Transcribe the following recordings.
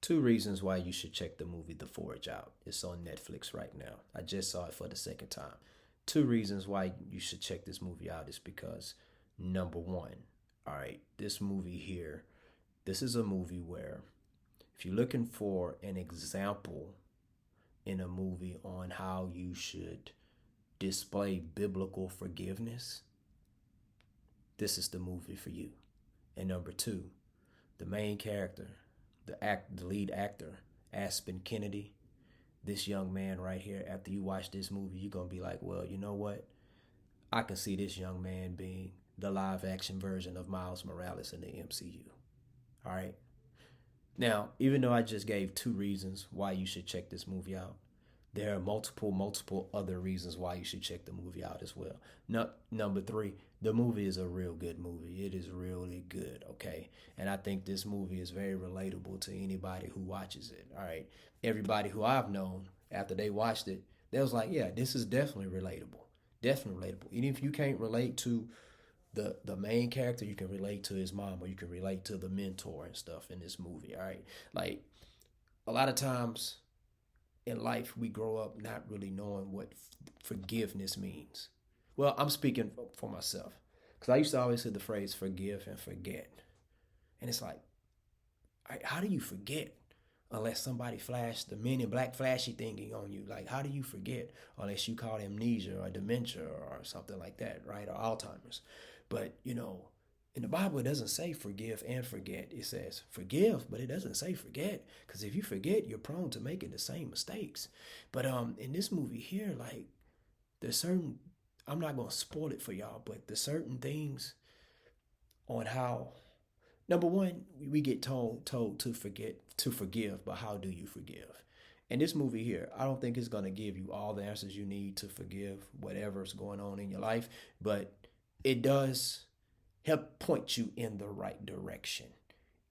Two reasons why you should check the movie The Forge out. It's on Netflix right now. I just saw it for the second time. Two reasons why you should check this movie out is because number one, all right, this movie here, this is a movie where if you're looking for an example in a movie on how you should display biblical forgiveness, this is the movie for you. And number two, the main character, the lead actor, Aspen Kennedy, this young man right here, after you watch this movie, you're gonna be like, well, you know what? I can see this young man being the live action version of Miles Morales in the MCU. All right. Now, even though I just gave two reasons why you should check this movie out, there are multiple other reasons why you should check the movie out as well. No, number three, the movie is a real good movie. It is really good, okay? And I think this movie is very relatable to anybody who watches it, all right? Everybody who I've known, after they watched it, they was like, yeah, this is definitely relatable. Definitely relatable. Even if you can't relate to the main character, you can relate to his mom, or you can relate to the mentor and stuff in this movie, all right? Like, a lot of times in life, we grow up not really knowing what forgiveness means. Well, I'm speaking for myself because I used to always hear the phrase forgive and forget. And it's like, how do you forget unless somebody flashed the men in black flashy thingy on you? Like, how do you forget unless you call amnesia or dementia or something like that, right? Or Alzheimer's. But, in the Bible, it doesn't say forgive and forget. It says forgive, but it doesn't say forget. Because if you forget, you're prone to making the same mistakes. But in this movie here, like, there's certain, I'm not going to spoil it for y'all, but there's certain things on how, number one, we get told to forgive, but how do you forgive? And this movie here, I don't think it's going to give you all the answers you need to forgive whatever's going on in your life, but it does help point you in the right direction.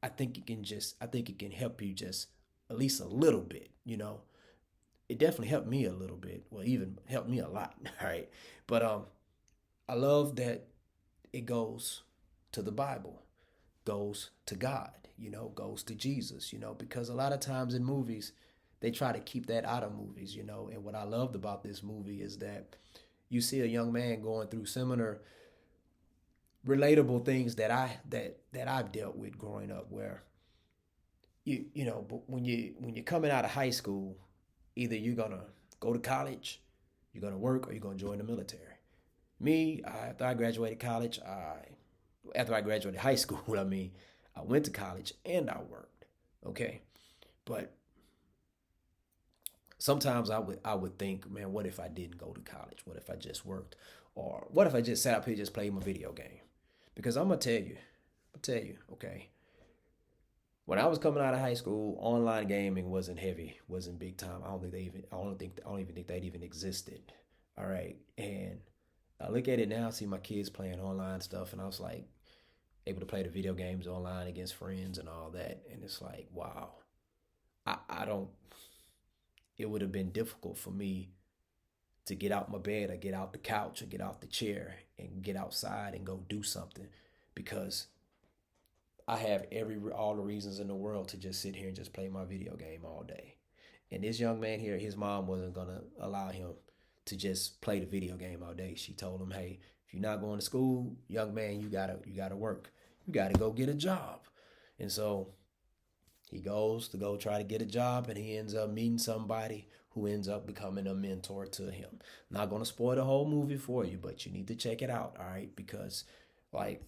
I think it can help you just at least a little bit. It definitely helped me a little bit. Well, even helped me a lot, all right? But I love that it goes to the Bible, goes to God, goes to Jesus, because a lot of times in movies, they try to keep that out of movies. And what I loved about this movie is that you see a young man going through similar relatable things that I've dealt with growing up, where but when you're coming out of high school, either you're gonna go to college, you're gonna work, or you're gonna join the military. Me, after I graduated high school, I went to college and I worked. Okay, but sometimes I would think, man, what if I didn't go to college? What if I just worked? Or what if I just sat up here and just played my video game? Because I'm gonna tell you, okay. When I was coming out of high school, online gaming wasn't heavy, wasn't big time. I don't even think that even existed. All right, and I look at it now, see my kids playing online stuff, and I was like able to play the video games online against friends and all that, and it's like, wow, I don't. It would have been difficult for me to get out my bed or get out the couch or get out the chair and get outside and go do something, because I have all the reasons in the world to just sit here and just play my video game all day. And this young man here, his mom wasn't gonna allow him to just play the video game all day. She told him, "Hey, if you're not going to school, young man, you gotta work. You gotta go get a job." And so he goes to go try to get a job, and he ends up meeting somebody who ends up becoming a mentor to him. Not going to spoil the whole movie for you, but you need to check it out, all right? Because, like,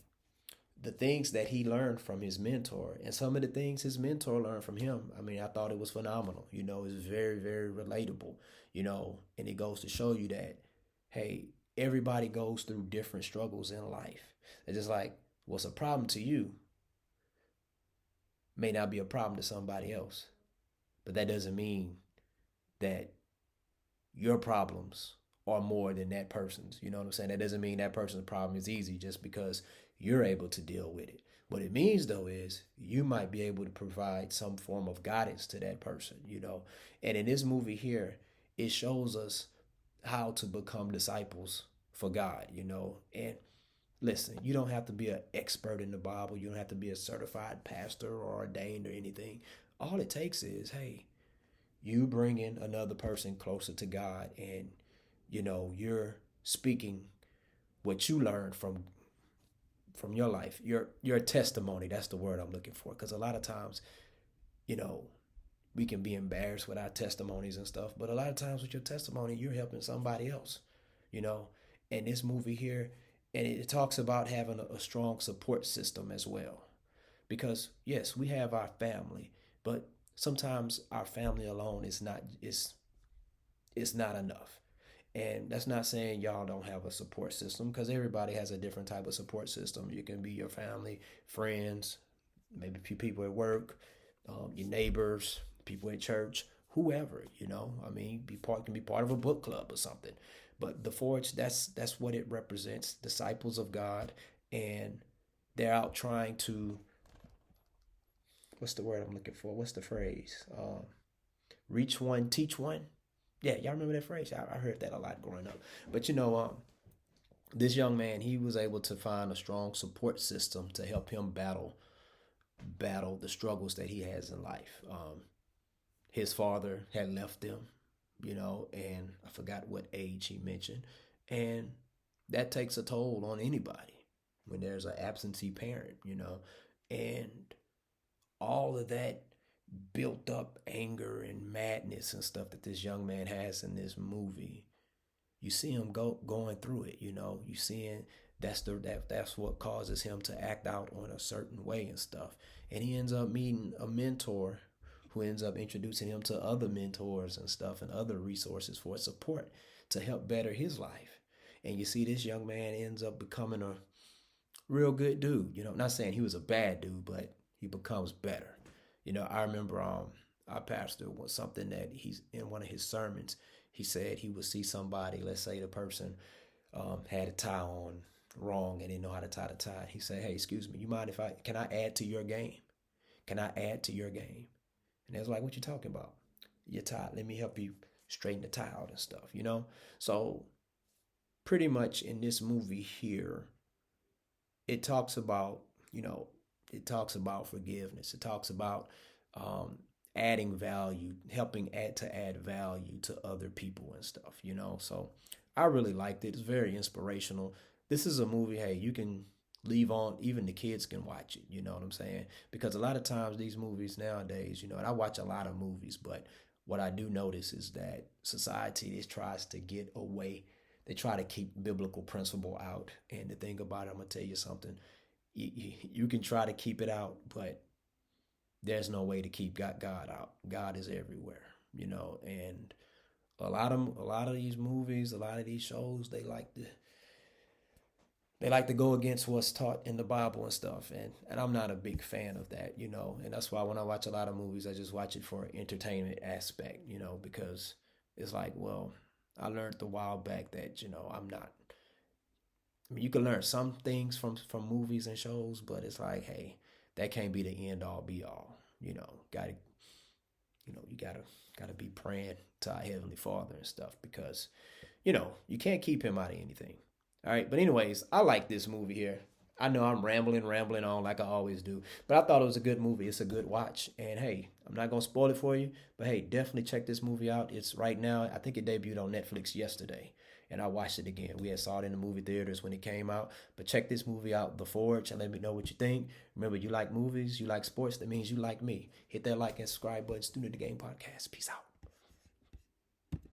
the things that he learned from his mentor and some of the things his mentor learned from him, I thought it was phenomenal. It's very, very relatable, and it goes to show you that, hey, everybody goes through different struggles in life. It's just like what's a problem to you may not be a problem to somebody else. But that doesn't mean that your problems are more than that person's. You know what I'm saying? That doesn't mean that person's problem is easy just because you're able to deal with it. What it means, though, is you might be able to provide some form of guidance to that person. And in this movie here, it shows us how to become disciples for God. And listen, you don't have to be an expert in the Bible. You don't have to be a certified pastor or ordained or anything. all it takes is, hey, you bringing another person closer to God, and you're speaking what you learned from your life, your testimony. That's the word I'm looking for, because a lot of times, you know, we can be embarrassed with our testimonies and stuff, but a lot of times with your testimony, you're helping somebody else, you know. And this movie here, and it talks about having a strong support system as well, because yes, we have our family, but sometimes our family alone is not enough. And that's not saying y'all don't have a support system, because everybody has a different type of support system. You can be your family, friends, maybe people at work, your neighbors, people at church, whoever. I mean, can be part of a book club or something. But the Forge, that's what it represents. Disciples of God, and they're out trying to, what's the word I'm looking for? What's the phrase? Reach one, teach one. Yeah, y'all remember that phrase? I heard that a lot growing up. But this young man, he was able to find a strong support system to help him battle the struggles that he has in life. His father had left them, and I forgot what age he mentioned. And that takes a toll on anybody when there's an absentee parent, and all of that built up anger and madness and stuff that this young man has in this movie. You see him going through it. You seeing that's what causes him to act out on a certain way and stuff. And he ends up meeting a mentor who ends up introducing him to other mentors and stuff, and other resources for support to help better his life. And you see this young man ends up becoming a real good dude. Not saying he was a bad dude, but he becomes better. I remember our pastor was something that he's in one of his sermons. He said he would see somebody, let's say the person had a tie on wrong and didn't know how to tie the tie. He said, "Hey, excuse me, you mind if can I add to your game? Can I add to your game?" And they was like, "What you talking about? You're tied. Let me help you straighten the tie out and stuff." So pretty much in this movie here, it talks about, it talks about forgiveness. It talks about adding value, helping add value to other people and stuff. So I really liked it. It's very inspirational. This is a movie, hey, you can leave on, even the kids can watch it. You know what I'm saying? Because a lot of times these movies nowadays, and I watch a lot of movies, but what I do notice is that society tries to get away. They try to keep biblical principle out. And the thing about it, I'm going to tell you something. You can try to keep it out, but there's no way to keep God out. God is everywhere, and a lot of these movies, a lot of these shows, they like to go against what's taught in the Bible and stuff, and I'm not a big fan of that, and that's why when I watch a lot of movies, I just watch it for an entertainment aspect, because it's like, well, I learned a while back that I'm not. I mean, you can learn some things from movies and shows, but it's like, hey, that can't be the end all be all. You gotta be praying to our Heavenly Father and stuff, because you can't keep him out of anything. All right, but anyways, I like this movie here. I know I'm rambling on like I always do, but I thought it was a good movie. It's a good watch, and hey, I'm not gonna spoil it for you, but hey, definitely check this movie out. It's right now. I think it debuted on Netflix yesterday, and I watched it again. We had saw it in the movie theaters when it came out, but check this movie out, The Forge, and let me know what you think. Remember, you like movies, you like sports. That means you like me. Hit that like and subscribe button. Student of the Game Podcast. Peace out.